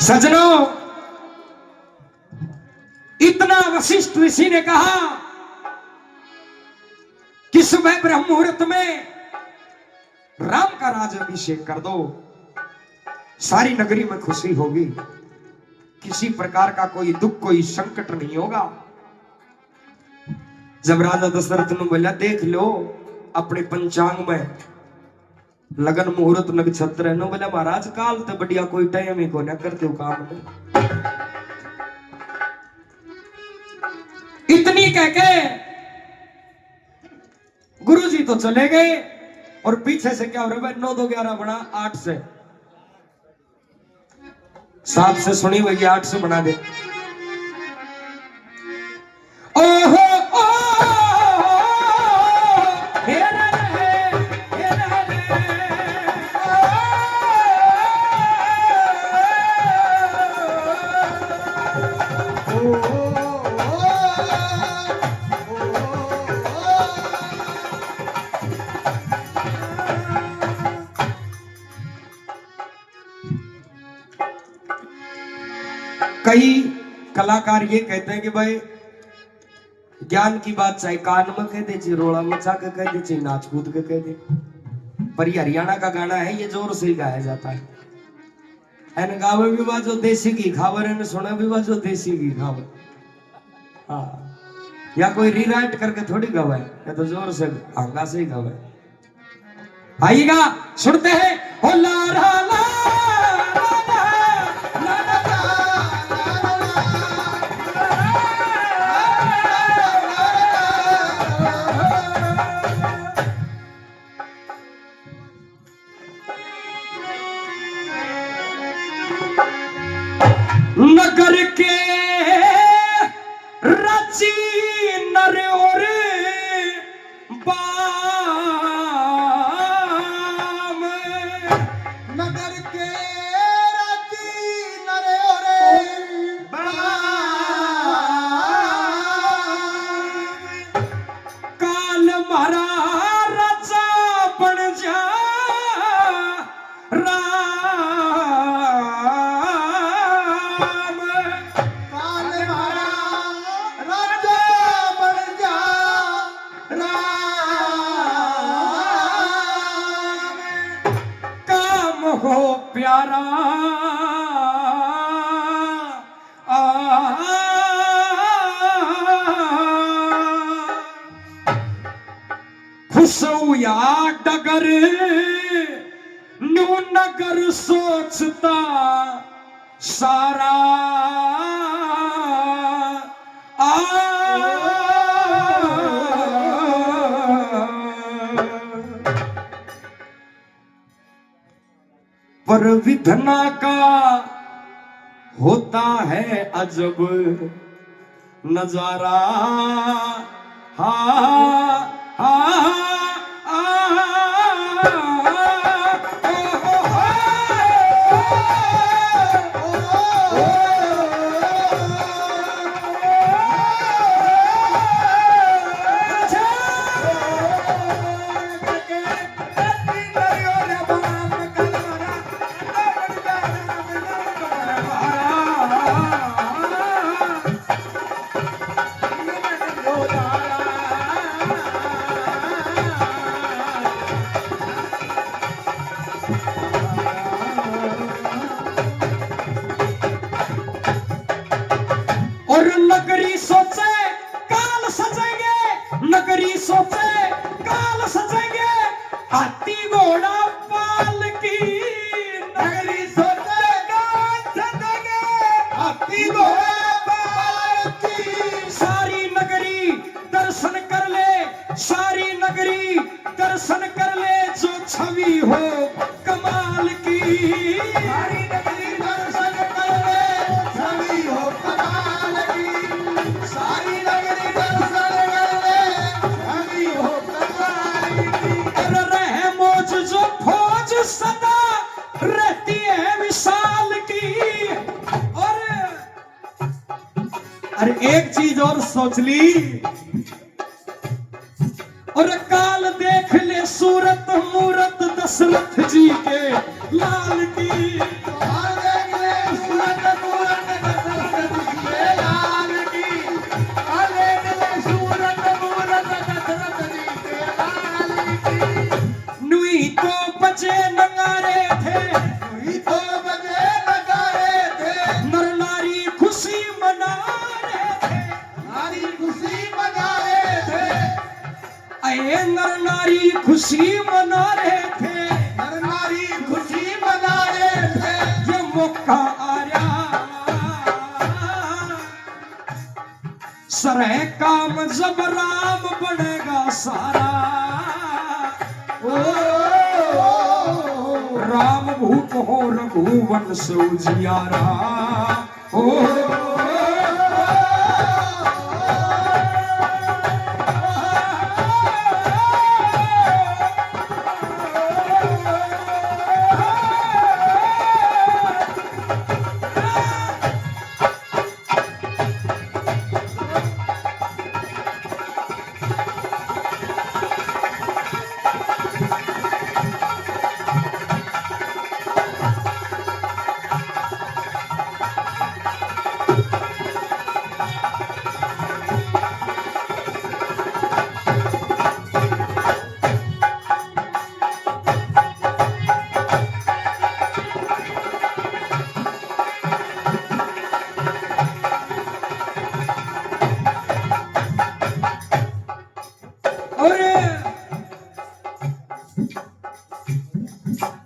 सजनों, इतना वशिष्ठ ऋषि ने कहा कि सुबह ब्रह्म मुहूर्त में राम का राज्याभिषेक कर दो, सारी नगरी में खुशी होगी, किसी प्रकार का कोई दुख कोई संकट नहीं होगा। जब राजा दशरथ ने बोला देख लो अपने पंचांग में लगन मुहूर्त नक्षत्र है, बोला महाराज काल तो बढ़िया कोई टाइम ही को ना करते हो काम में। इतनी कह के गुरुजी तो चले गए और पीछे से क्या हो रहा है, 9 2 11 बना 8 से 7 से सुनी हुई 8 से बना दे। ओहो कई कलाकार ये कहते हैं कि भाई ज्ञान की बात चाहे कान में कह दे, चाहे रोड़ा मचा के कह दे, चाहे नाच कूद के कह दे, पर ये हरियाणा का गाना है, ये जोर से ही गाया जाता है। एन गावे भी बाजो देसी घी खावर, एन सुने भी बाजो देसी घी खावर। हाँ, या कोई रीराइट करके थोड़ी गवाए, या तो जोर से आंगा से ही गवाए। आइएगा सुनते हैं हो ला ला ला नगर के रची नर और बाम, नगर के रची नर और बाम, काल मारा राजा बन जा हो प्यारा खुशौया डगर न्यू नगर सोचता सारा पर विधना का होता है अजब नजारा। हा हा और नगरी सोचे काल सजेंगे, नगरी सोचे काल सजेंगे, हाथी घोड़ा पालकी। नगरी सोचे काल सजेंगे, हाथी घोड़ा पालकी। सारी नगरी दर्शन कर ले, सारी नगरी दर्शन कर ले, जो छवि हो कमाल की। सारी नगरी दर्शन कर ले, छवि हो कमाल की। सारी नगरी दर्शन कर ले, छवि हो कमाल की। रहे मौज जो फौज सदा रहती है विशाल की। और अरे एक चीज और सोच ली, और काल देख ले सूरत मूरत दशरथ जी के लाल की। काल देख ले सूरत का आर्या सरह काम जब राम बनेगा सारा ओ राम भूप हो रघुवंश उजियारा ओ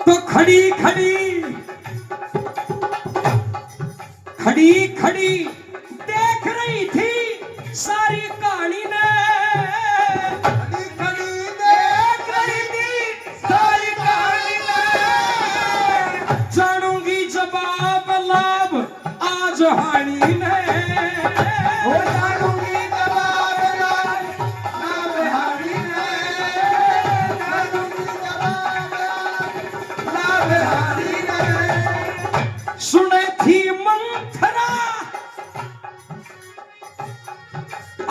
तो खड़ी खड़ी खड़ी खड़ी देख रही थी सारी कहानी ने खड़ी खड़ी देख रही थी सारी कहानी में जानूंगी जवाब लाभ आज हानि ने हो जानूंगी जवाब लाभ हानि ने जानूंगी जवाब लाभ हानि ने सुने थी मंथरा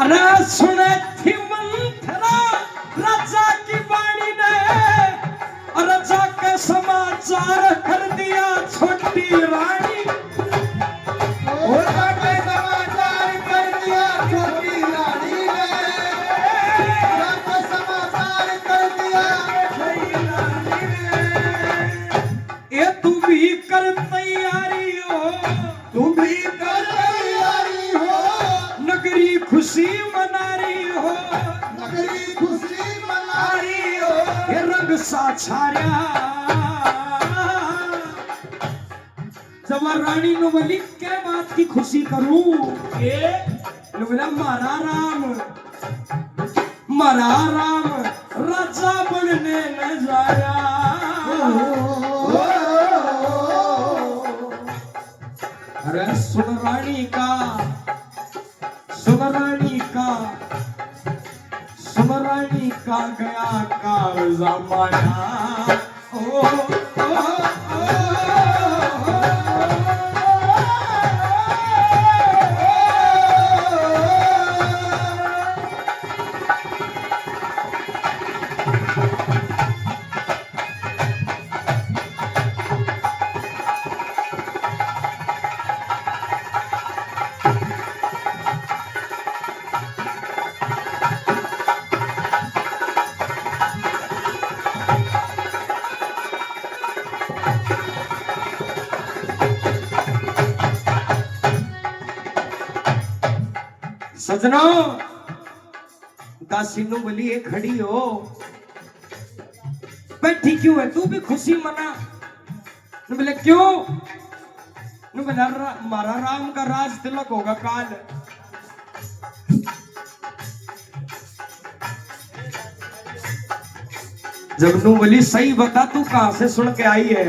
अरे सुने थी मंथरा राजा की वाणी ने राजा का समाचार कर दिया छोटी रानी हो जाके समाचार कर दिया छोटी रानी ने जाके समाचार कर दिया छोटी रानी ने ये तू भी कर तैयारी हो तुम भी कर तैयारी हो नगरी खुशी मना रही हो नगरी खुशी मना रही हो ये रंग सा छाया जब रानी नु बोली क्या बात की खुशी करूं ये बोला मारा राम राजा बनने न जाया अरे सुन रानी का गया काल जमाना ओ सजनों दासी नु बोली ये खड़ी हो बैठी क्यों है तू भी खुशी मना नु बोले क्यों नु बोला मारा राम का राज तिलक होगा काल जब नु बोली सही बता तू कहां से सुन के आई है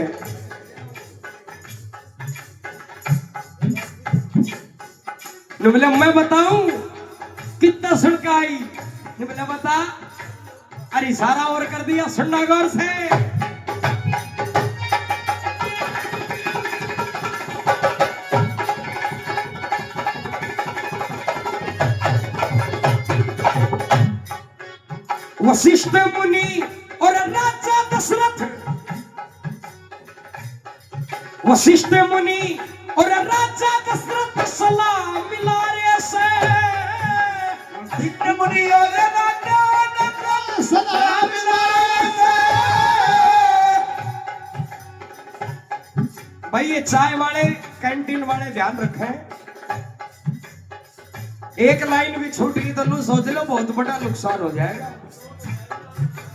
नु बोले मैं बताऊं कितना सुन के आई नु बोला बता अरे इशारा और कर दिया सुनना गौर से वशिष्ठ मुनि और राजा दशरथ वशिष्ठ मुनि और राजा दशरथ सलाम मिला रे से वशिष्ठ मुनि और राजा दशरथ सलाम मिला रे से भाई ये चाय वाले कैंटीन वाले ध्यान रखें एक लाइन भी छूट गई तो नु सोच लो बहुत बड़ा नुकसान हो जाएगा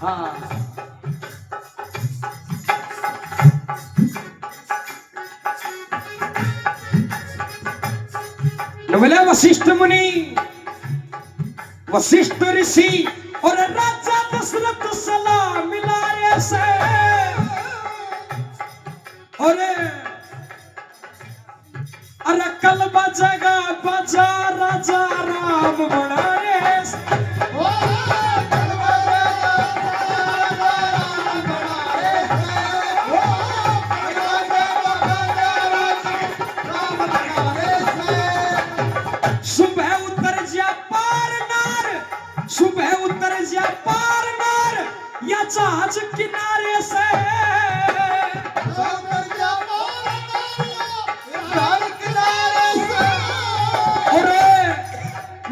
हाँ बोले वशिष्ठ मुनि, वशिष्ठ ऋषि और राजा दशरथ सलाह मिलाए से, और अरे कल बजेगा बजा राजा राम बनाए से। सुबह उतर जा पार नार, सुबह उतर जा पार नार, या जहाज किनारे से।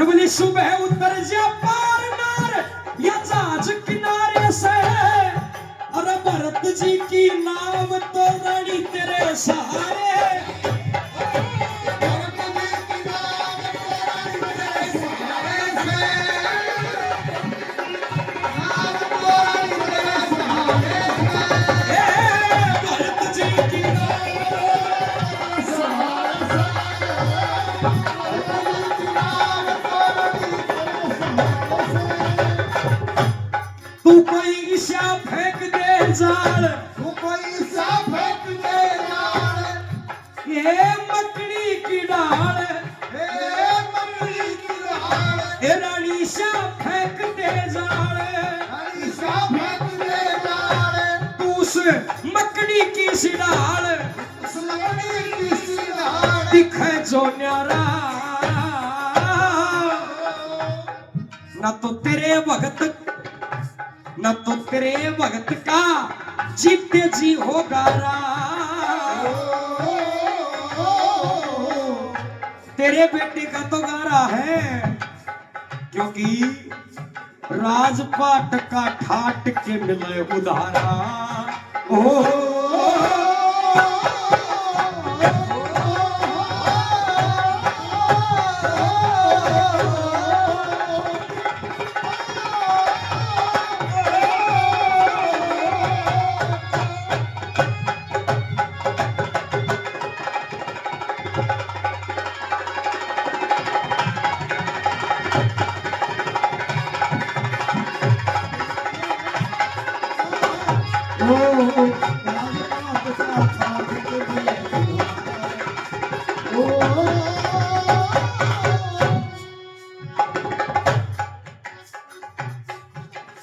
बोली सुबह उतर जा पार नार, या जहाज किनारे से। अरे भरत जी की नाव तो रानी तेरे सहारे। तू कोई ईशा फेंक दे जाल, तू कोई ईशा फेंक दे जाल, ये मकड़ी की डाल, हे मकड़ी की डाल, ये रानी ईशा फेंक दे जाल, ईशा फेंक दे जाल, तू उस मकड़ी की सी डाल, उस मकड़ी की सी डाल, दिखे जो न्यारा। ना तो तेरे भगत, न तो तेरे भगत का जीते जी होगा रा। तेरे बेटे का तो गारा है, क्योंकि राजपाट का ठाट के मिले उधारा। ओ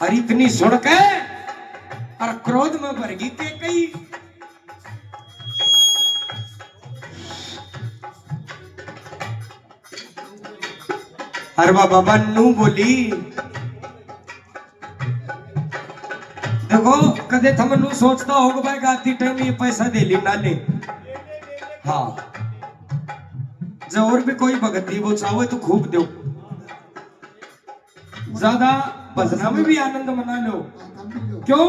और इतनी सुन के और क्रोध में भर गई के कई। अरे बाबा नू बोली, देखो कदे थमनू सोचता होगा भाई गाती टाइम ये पैसा दे ली ना ले। हाँ, जो और भी कोई भगती वो चाहो तो खूब दो, ज्यादा भजना में भी आनंद मना लो। क्यों?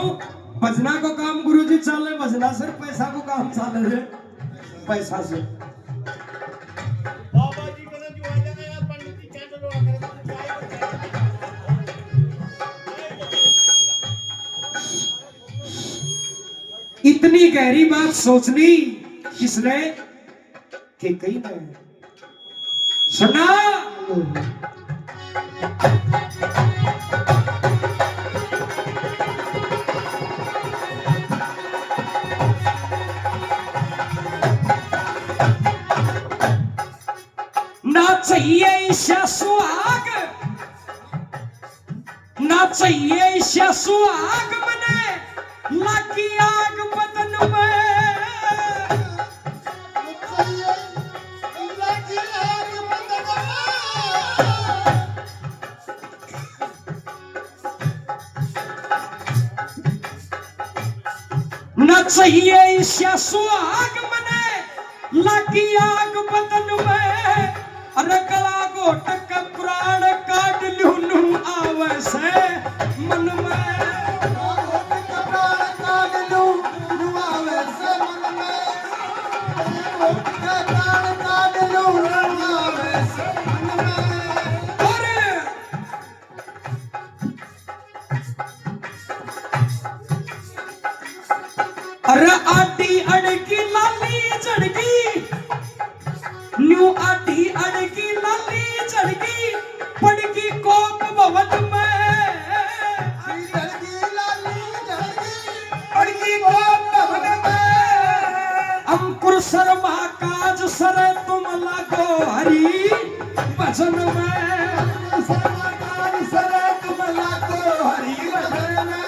भजना को काम गुरुजी चाले, भजना सिर्फ पैसा को काम चाले है, पैसा से। इतनी गहरी बात सोचनी किसने कि कहीं नहीं सुना। ना चाहिए ईशा सुहाग, ना चाहिए ईशा सुहाग मने लागी आग बदन में। न चाहिए ईशा सुहाग मने लागी आग बदन में। अरे गला घोट के प्राण काट लू नू आवे से मन में। अरे आटी अड़की लाली जड़की, न्यू आटी अड़की लाली और शर्मा काज सरे तुम लागो हरी भजन में शर्मा काज सरे तुम लागो हरि भजन में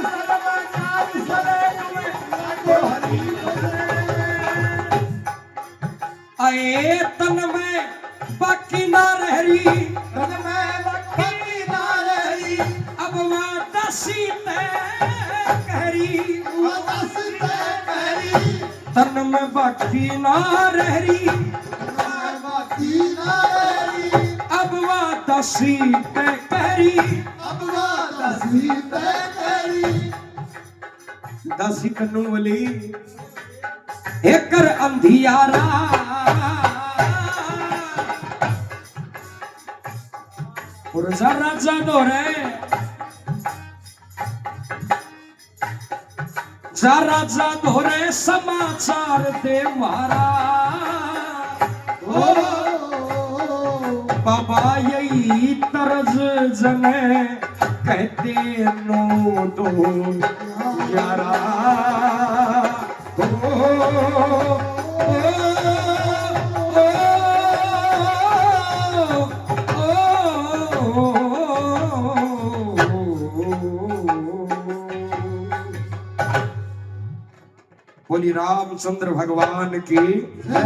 शर्मा काज सरे तुम लागो हरि भजन आए तन में बाकी ना रहरी तन में बाकी ना रही अब वादसी ते कहरी वादसी कहरी तन में बाकी ना रहरी बाकी ना रही अब वादसी ते कहरी अब वादसी कहरी दसी कन्नू वाली एकर अंधियारा और जरा जादो रे जरा जादो रे समाचार दे मारा ओ बाबा यही तरज जने कहते नो दो यारा बोली रामचंद्र भगवान की है